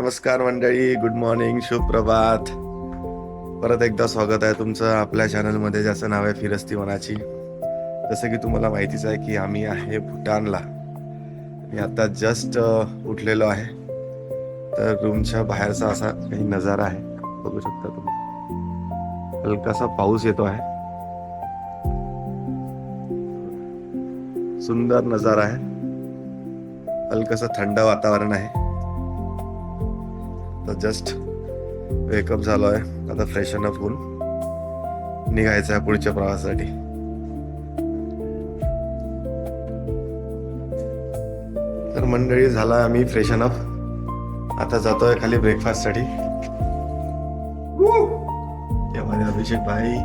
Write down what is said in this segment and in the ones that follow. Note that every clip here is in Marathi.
नमस्कार मंडळी, गुड मॉर्निंग, शुभ प्रभात. परत एकदा स्वागत आहे तुमचं आपल्या चॅनलमध्ये, ज्याचं नाव आहे फिरस्ती मनाची. जसं की तुम्हाला माहितीच आहे की आम्ही आहे भूटानला. मी आता जस्ट उठलेलो आहे. तर रूमच्या बाहेरचा असा काही नजारा आहे, बघू शकता तुम्ही. हलकासा पाऊस येतो आहे, सुंदर नजारा आहे. हलकासा थंड वातावरण आहे. तर जस्ट वेकअप झालो आहे. आता फ्रेशन अप होऊन निघायचं आहे पुढच्या प्रवासासाठी. तर मंडळी, झाला आम्ही फ्रेशन अप. आता जातोय खाली ब्रेकफास्ट साठी. माझे अभिषेक भाई,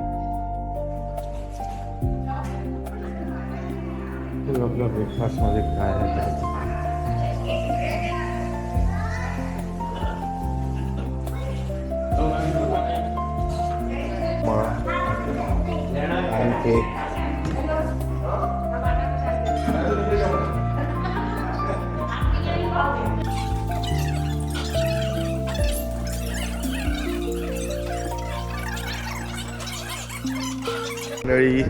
आपल्या ब्रेकफास्ट मध्ये काय आहे? मंडळी,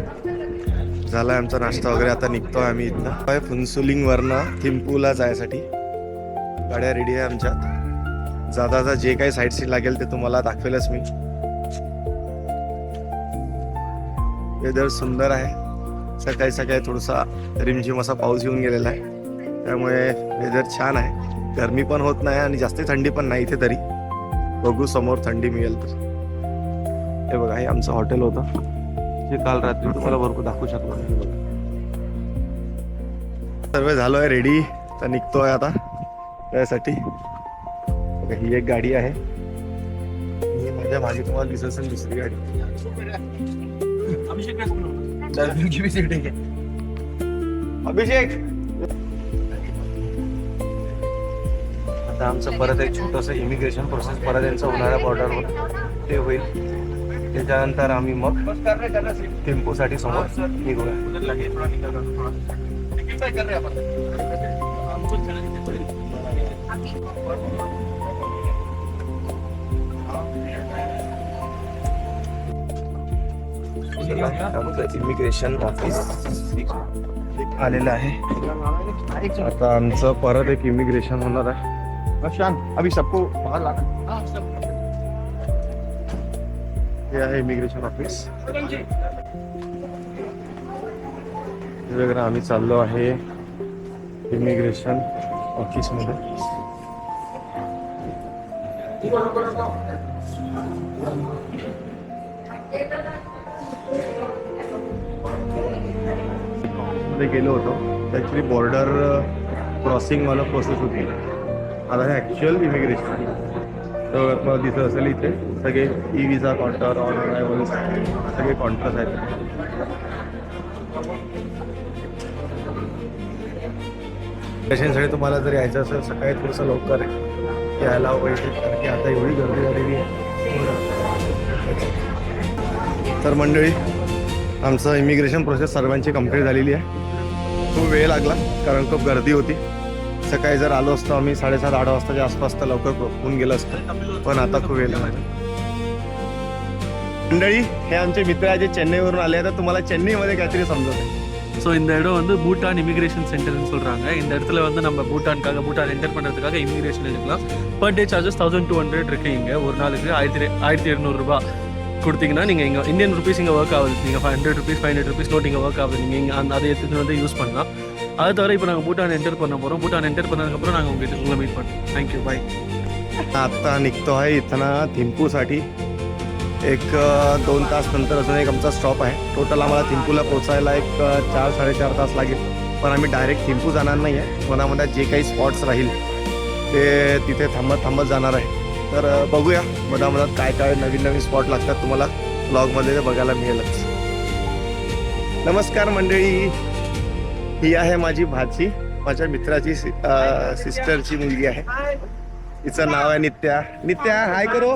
झालाय आमचा नाश्ता वगैरे. आता निघतोय आम्ही इथनं फुनसुलिंग वरनं थिम्पूला जायसाठी. गाड्या रेडी आहे आमच्यात. जाता जे काही साईड सीन लागेल ते तुम्हाला दाखवेलच मी. वेदर सुंदर आहे. सकाळी सकाळी थोडासा रिमझिम असा पाऊस येऊन गेलेला आहे, त्यामुळे वेदर छान आहे. गरमी पण होत नाही आणि जास्त थंडी पण नाही इथे तरी. बघू समोर थंडी मिळेल तर. हे बघा, हे आमचं हॉटेल होतं जे काल रात्री तुम्हाला भरपूर दाखवू शकलो नाही. सर्व झालोय रेडी, तर निघतोय आता त्यासाठी. ही एक गाडी आहे, ही माझ्या मागे तुम्हाला दिसत असेल दुसरी गाडी. अभिषेक, आता आमचं परत एक छोटस इमिग्रेशन प्रोसेस परत यांचं उन्हाळ्या बॉर्डरवर ते होईल. त्याच्यानंतर आम्ही मग थिम्पूसाठी समोर निघूया. इमिग्रेशन ऑफिस आलेलं आहे. आता आमचं परत एक इमिग्रेशन होणार आहे. अभी सबको बाहर लाना. हे आहे इमिग्रेशन ऑफिस वगैरे. आम्ही चाललो आहे इमिग्रेशन ऑफिस मध्ये. गेलो होतो. ऍक्च्युली बॉर्डर क्रॉसिंग वाला प्रोसेस होती. आता हे ऍक्च्युअल इमिग्रेशन. तर मला दिसत असेल इथे सगळे E visa counter, on arrival सगळे काउंटर्स आहेत. पेशंटसाठी तुम्हाला जर यायचं असेल सकाळी थोडंसं लवकर यायला पाहिजे, कारण की आता एवढी गर्दी झालेली आहे. तर मंडळी, आमचं इमिग्रेशन प्रोसेस सर्वांची कंप्लीट झालेली आहे. खूप वेळ लागला कारण खूप गर्दी होती. सकाळी जर आलो असतो आम्ही 7:30-8 वाजताच्या आसपास तर लवकर होऊन गेलं असतं, पण आता खूप वेळ लागला. मंडळी, हे आमचे मित्र आहे जे चेन्नईवरून आले आहेत. तर तुम्हाला चेन्नईमध्ये काहीतरी समजत. ஸோ இந்த இடம் வந்து பூட்டான் இமிகிரேஷன் சென்டர்னு சொல்கிறாங்க. இந்த இடத்துல வந்து நம்ம பூட்டான் என்டர் பண்ணுறதுக்காக இமிகிரேஷன் எடுக்கலாம். பர் டே சார்ஜஸ் 1200 இருக்கு. இங்கே ஒரு நாளுக்கு 1200 ரூபாய் கொடுத்தீங்கன்னா நீங்கள் இங்கே இந்தியன் ருபீஸ் இங்கே ஒர்க் ஆகுது. நீங்கள் 500 ருபீஸ் 500 ருபீஸ் நோட் இங்கே ஒர்க் ஆகுது. நீங்கள் இங்கே அதை எடுத்துகிட்டு வந்து யூஸ் பண்ணலாம். அது தவிர இப்போ நாங்கள் பூட்டான் என்டர் பண்ண போகிறோம். பூட்டான் என்டர் பண்ணதுக்கப்புறம் நாங்கள் உங்களை மீட் பண்ணுறோம். தேங்க்யூ, பாய். आता निघतो आहे इथं थिम्पूसाठी. एक 2 तास नंतर अजून एक आमचा स्टॉप आहे. टोटल आम्हाला थिम्पूला पोहोचायला एक 4-4.5 तास लागेल. पण आम्ही डायरेक्ट थिम्पू जाणार नाही आहे. मनामध्ये जे काही स्पॉट्स राहील ते तिथे थांबत जाणार आहे. तर बघूया मधामधात काय काय नवीन स्पॉट लागतात तुम्हाला ब्लॉगमध्ये बघायला मिळेलच. नमस्कार मंडळी, ही आहे माझी भाची, माझ्या मित्राची सिस्टरची मुलगी आहे. तिचं नाव आहे नित्या. नित्या हाय करो.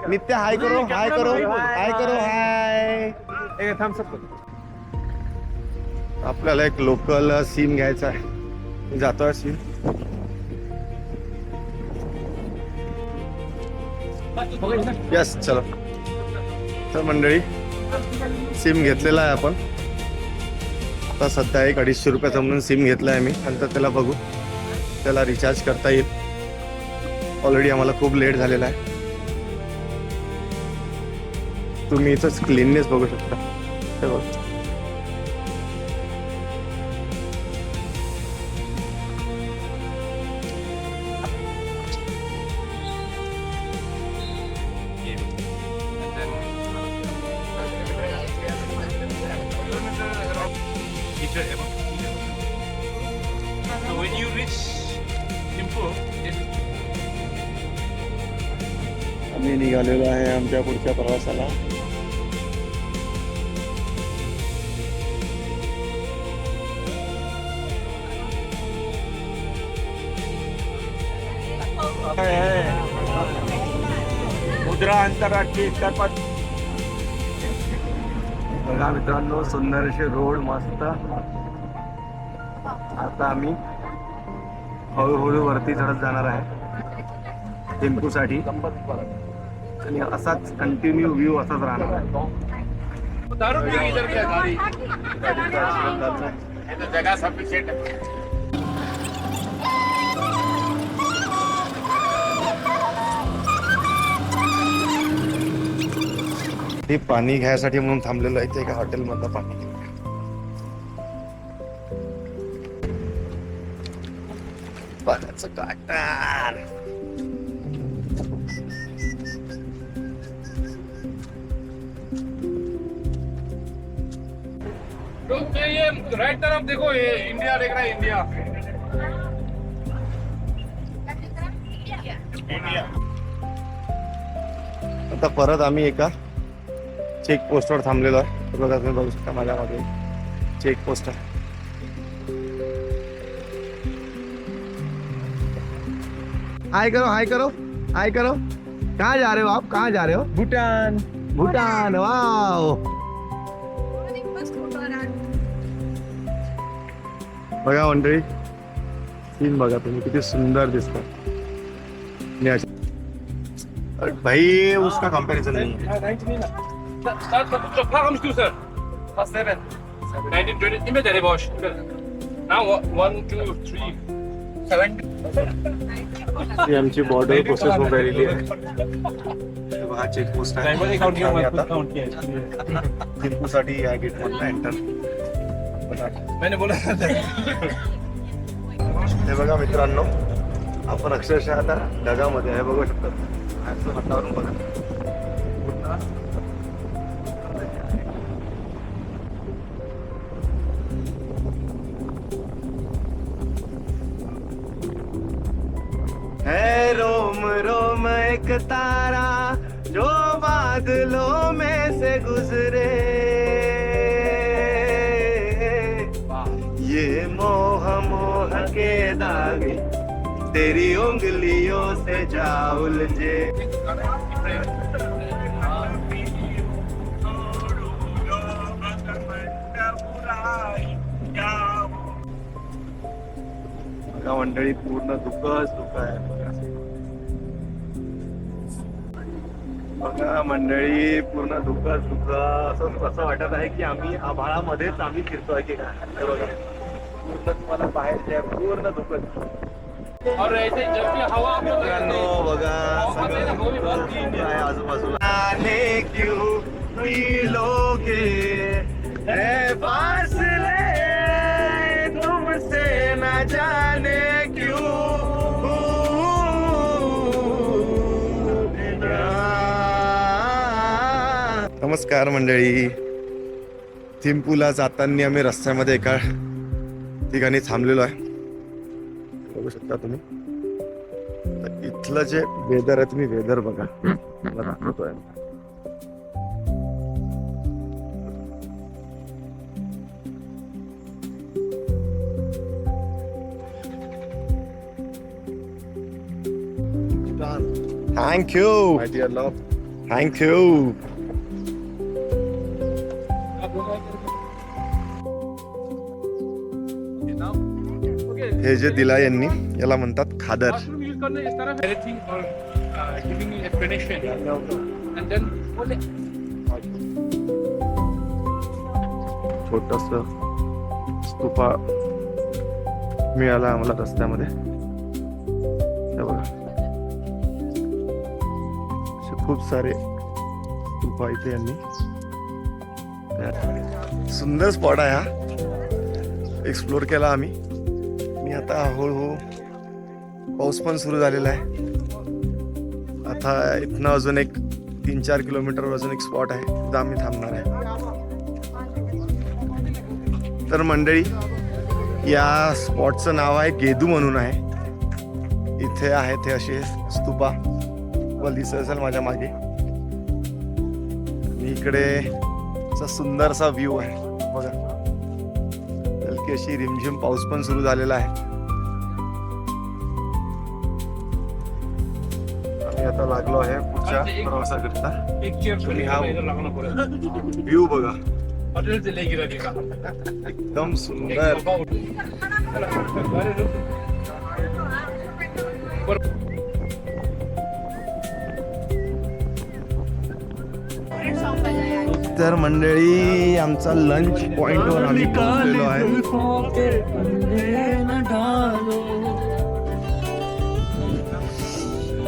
नित्या हाय करो. हाय करो. हाय करो. हाय. आपल्याला एक लोकल सीन घ्यायचा आहे. जातोय सीन. यस चलो. तर मंडळी सिम घेतलेला आहे आपण आता सध्या 100-250 रुपयाचा म्हणून सिम घेतला आहे मी. नंतर त्याला बघू त्याला रिचार्ज करता येईल. ऑलरेडी आम्हाला खूप लेट झालेला आहे. तुम्ही इथंच क्लीननेस बघू शकता. हे बघ So when you reach Thimphu, आम्ही निघालेलो आहे आमच्या पुढच्या प्रवासाला. मुद्रा आंतरराष्ट्रीय स्तर बघा मित्रांनो सुंदरशे रोड मस्त. आता आम्ही हळूहळू वरती चढत जाणार आहे टेम्पूसाठी आणि असाच कंटिन्यू व्ह्यू असाच राहणार आहे. दारू पी इधर क्या गाड़ी ये तो जगह सफिशिएंट है. ते पाणी घ्यायसाठी म्हणून थांबलेलं आहे ते एका हॉटेलमधलं पाणी. पाण्याचं काटार. तो ये राइट तरफ देखो, ये इंडिया दिख रहा है. इंडिया आता परत आम्ही एका चेक पोस्टवर थांबलेलो आहे. बघा तुम्ही बघू शकता माझ्या मागे चेक पोस्ट आहे. हाय करो हाय करो हाय करो. कहाँ जा रहे हो आप? कहाँ जा रहे हो? भूटान. भूटान. वाव. बघा मंडळी सीन बघा तुम्ही किती सुंदर दिसतात. भाई उसका कंपैरिजन नहीं है. Start from the farm to sir. Past 7. 1920. Immediately wash. Now 1, 2, 3, 7. ही आमची बॉर्डर प्रोसेस होऊन राहिलेली आहे. हा चेक पोस्ट आहे. टेम्पूसाठी या गेट मधला एंटर. मैंने बोला था. हे बघा मित्रांनो आपण अक्षरशः आता ढगामध्ये आहे बघू शकता. आजचं वातावरण बघा. है रोम रोम एक तारा जो बादलों में से गुजरे. ये मोह मोह के धागे तेरी उंगलियों से जा उलझे. मंडळी पूर्ण दुःखच दुःख आहे. बघा मंडळी पूर्ण दुःखच दुःख. असं वाटत आहे की आम्ही आभाळामध्येच आम्ही फिरतोय की काय. हे बघा पूर्ण तुम्हाला बाहेर पूर्ण दुःखच. और ऐसे जब भी हवा मित्रांनो बघा सगळं आहे आजूबाजूला. आने क्यों मिलोगे है फासले तुमसे न जाने क्यों. नमस्कार मंडळी. थिम्पूला जाताना आम्ही रस्त्यामध्ये एका ठिकाणी थांबलेलो आहे बघू शकता तुम्ही. तर इथलं जे वेदर आहे तुम्ही वेदर बघा मला दाखवतोय. Thank you my dear love. Thank you. हे जे दिला यांनी याला म्हणतात खादर. यूज करने इस तरह एनीथिंग और giving you explanation, and then छोटस स्तूपा मिळाला आम्हाला रस्त्यामध्ये. हे बघा असे खूप सारे स्तूपा इथे यांनी. सुंदर स्पॉट आहे हा, एक्सप्लोर केला आम्ही. मी आता हळूहळू, पाऊस पण सुरू झालेला आहे. आता इथनं अजून एक 3-4 किलोमीटर अजून एक स्पॉट आहे, तिथं आम्ही थांबणार आहे. तर मंडळी, या स्पॉटचं नाव आहे गेदू म्हणून आहे. इथे आहेत हे असे स्तूपा, व दिसत असेल माझ्या मागे. आणि इकडे असा सुंदरसा व्ह्यू आहे बघा. हलकी अशी रिमझिम पाऊस पण सुरू झालेला आहे. आम्ही आता लागलो आहे पुढच्या प्रवासाकरिता. एक चेयर तुम्ही हा इधर लगाना पड़ेगा. व्ह्यू बघा, होटल से लेके रखेगा. एकदम सुंदर. तर मंडळी, आमचा लंच पॉइंटवर आम्ही पोहोचलेलो आहे.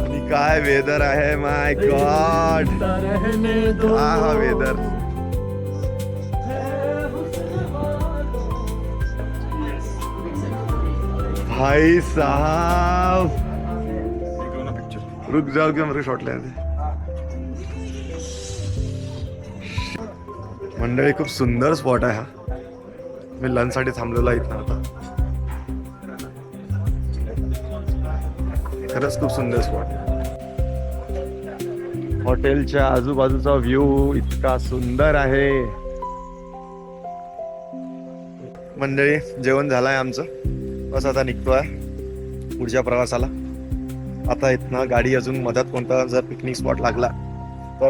आणि काय वेदर आहे, माय गॉड, हा वेदर. भाई साहब, रुक जाओ कि मेरे शॉट लेने दे. मंडळी, खूप सुंदर स्पॉट आहे हा. मी लंच साठी थांबलेलो आहे इथं आता. खरंच खूप सुंदर स्पॉट. हॉटेलच्या आजूबाजूचा व्ह्यू इतका सुंदर आहे. मंडळी, जेवण झालंय आमचं, बस आता निघतोय पुढच्या प्रवासाला. आता इथनं गाडी अजून मधात कोणता जर पिकनिक स्पॉट लागला तर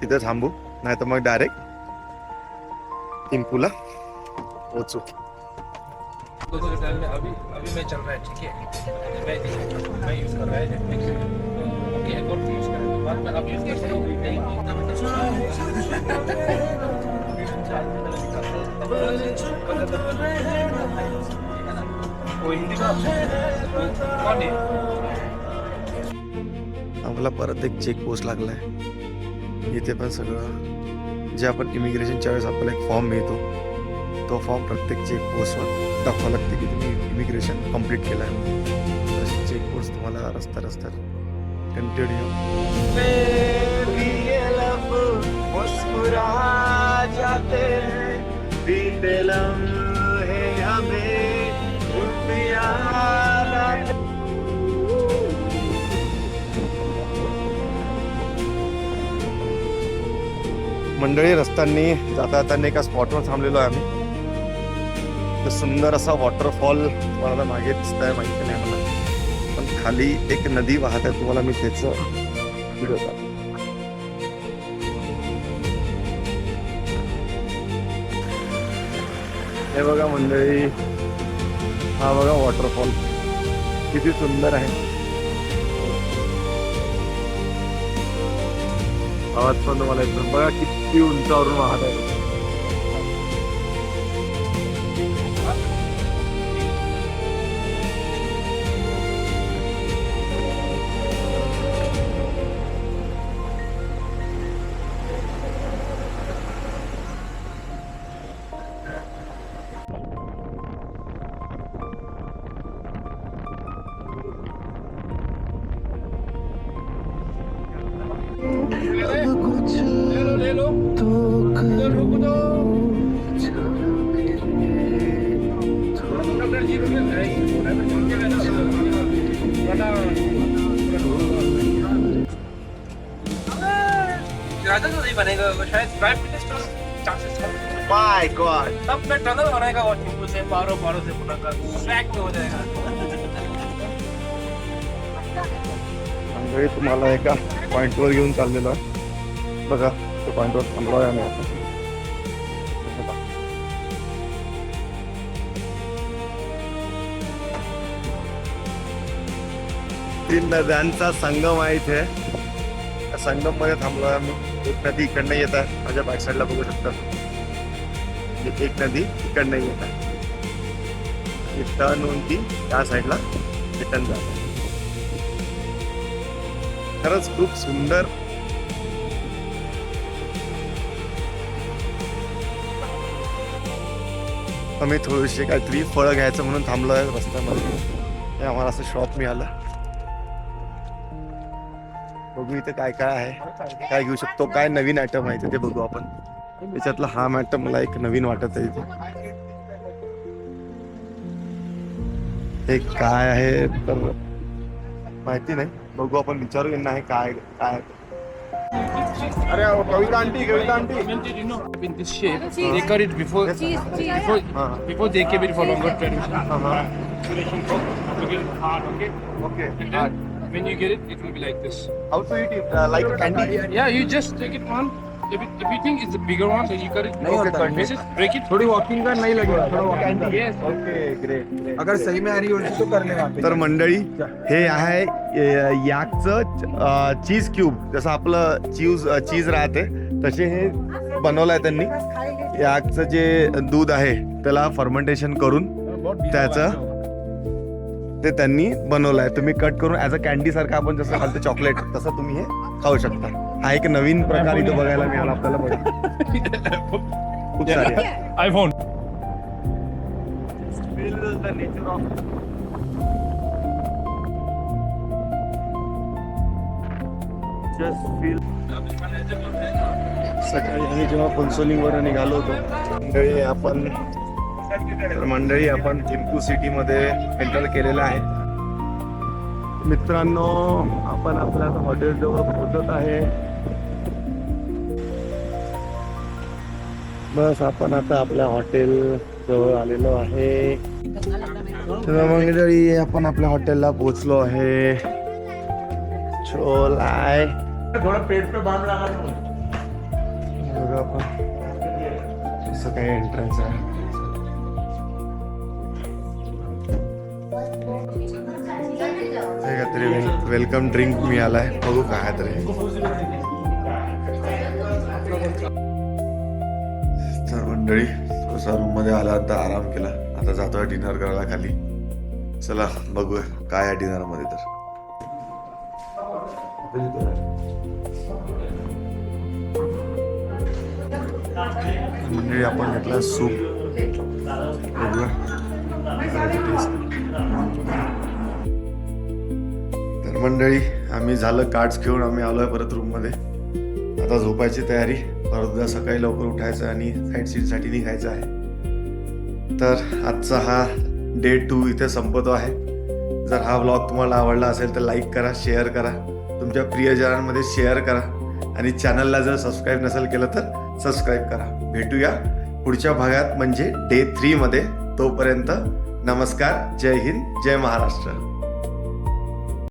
तिथे थांबू, नाही तर मग डायरेक्ट थिम्पूला पोहोचू. दोनों के टाइम में अभी मैं चल रहा है, ठीक है. मैं यूज कर रहा है ओके, एक और यूज कर रहा है, बाद में आप यूज कर सकते हो. हिंदी का कौन है? आम्हाला परत एक चेक पोस्ट लागलाय. इथे पण सगळं जे आपण इमिग्रेशनच्या वेळेस आपल्याला एक फॉर्म मिळतो, तो फॉर्म प्रत्येक चेक पोस्टवर दाखवावं लागते की तुम्ही इमिग्रेशन कंप्लीट केलं आहे. तशी चेक पोस्ट तुम्हाला रस्त्यात कंटिन्यू. मंडळी, रस्त्यांनी जाता जाताना एका स्पॉटवर थांबलेलो आहे आम्ही. तर सुंदर असा वॉटरफॉल तुम्हाला मागे दिसत आहे, माहिती नाही मला, पण खाली एक नदी वाहत आहे. तुम्हाला मी त्याचं व्हिडिओ दाखवतो. हे बघा मंडळी, हा बघा वॉटरफॉल किती सुंदर आहे. आवाज पण तुम्हाला एकदम बघा किती उंचावरून वाहत आहे. ले लो इधर रुक दो. राजा तो नहीं बनेगा, वो शायद प्राइम मिनिस्टर चांसेस कम. माय गॉड, तब मैं टनल बनाएगा और टिप्पू से पारो से पूरा का ट्रैक में हो जाएगा. मंडळी, तुम्हाला एका पॉइंटवर घेऊन चाललेलो आहे. बघा, त्या पॉइंटवर थांबलो आहे आम्ही आता. तीन नद्यांचा संगम आहे इथे. त्या संगम मध्ये थांबलो आम्ही. एक नदी इकडनं येत आहे, माझ्या बॅक साईडला बघू शकता. एक नदी इकडनं येत आहे, टर्न होऊन ती त्या साईडला रिटर्न जाते. खरंच खूप सुंदर. आम्ही थोडीशी काहीतरी फळं घ्यायचं म्हणून थांबलो आहे रस्त्यामध्ये. हे आम्हाला असं शॉप मिळालं. बघू इथे काय काय आहे, काय घेऊ शकतो, काय नवीन आयटम आहे ते बघू आपण. त्याच्यातला हा आयटम मला एक नवीन वाटत आहे इथे. हे काय आहे तर माहिती नाही, बघू आपण, विचारू यांना आहे काय काय. अरे Kavita aunty, Kavita aunty. In this shape, they cut it before they keep it for longer tradition. Okay. Okay. When you get it, it will be like this. How to eat it like candy. Yeah, you just take it one. If you think it's a bigger one, then you cut it. नहीं होता है. Pieces, break it. थोड़ी वॉकिंग का नहीं लगेगा, थोड़ा वॉकिंग का। Yes. Okay, great. अगर सही में आ रही होती तो कर लेना। तर मंडळी, हे आहे याकचं चीज क्यूब. जसं आपलं चीज राहते तसे हे बनवलं आहे त्यांनी. याकचं जे दूध आहे त्याला फर्मेंटेशन करून त्याचं ते त्यांनी बनवलं आहे. तुम्ही कट करून ॲज अ कॅन्डी सारखं आपण जसं खालतं चॉकलेट तसं तुम्ही हे खाऊ शकता. हा एक नवीन प्रकार इथं बघायला मिळाला आपल्याला. बघा खूप सारे. iPhone. सकाळी आम्ही जेव्हा फुलसोलिंगवर निघालो होतो मंडळी आपण थिम्पू सिटी मध्ये एंटर केलेलं आहे. मित्रांनो, आपण आपल्या हॉटेल जवळ पोहोचत आहे. बस आपण आता आपल्या हॉटेल जवळ आलेलो आहे. तर मंडळी, आपण आपल्या हॉटेलला पोहोचलो आहे. छोलाय थोड़ा पेट पे बांध लगा। बघा आपण असं काही एंट्रन्स आहे. काहीतरी वेलकम ड्रिंक मिळालाय, बघू काय तरी. तर मंडळी, थोडासा रूम मध्ये आला, आता आराम केला. आता जातोय डिनर करायला खाली. चला बघूया काय आहे डिनर मध्ये. तर मंडळी, आपण घेतला सूप. बघूया तर मंडळी, आम्ही झालं कार्ड्स घेऊन आम्ही आलोय परत रूम मध्ये. आता झोपायची तयारी. परत उद्या सकाळी लवकर उठायचं आणि साईट सीनसाठी निघायचं आहे. तर आजचा हा डे 2 इथे संपतो आहे. जर हा व्लॉग तुम्हाला आवडला असेल तर लाईक करा, शेअर करा, तुमच्या प्रियजनांमध्ये शेअर करा आणि चॅनलला जर सबस्क्राईब नसेल केलं तर सबस्क्राईब करा. भेटूया पुढच्या भागात म्हणजे डे 3 मध्ये. तोपर्यंत नमस्कार, जय हिंद, जय महाराष्ट्र.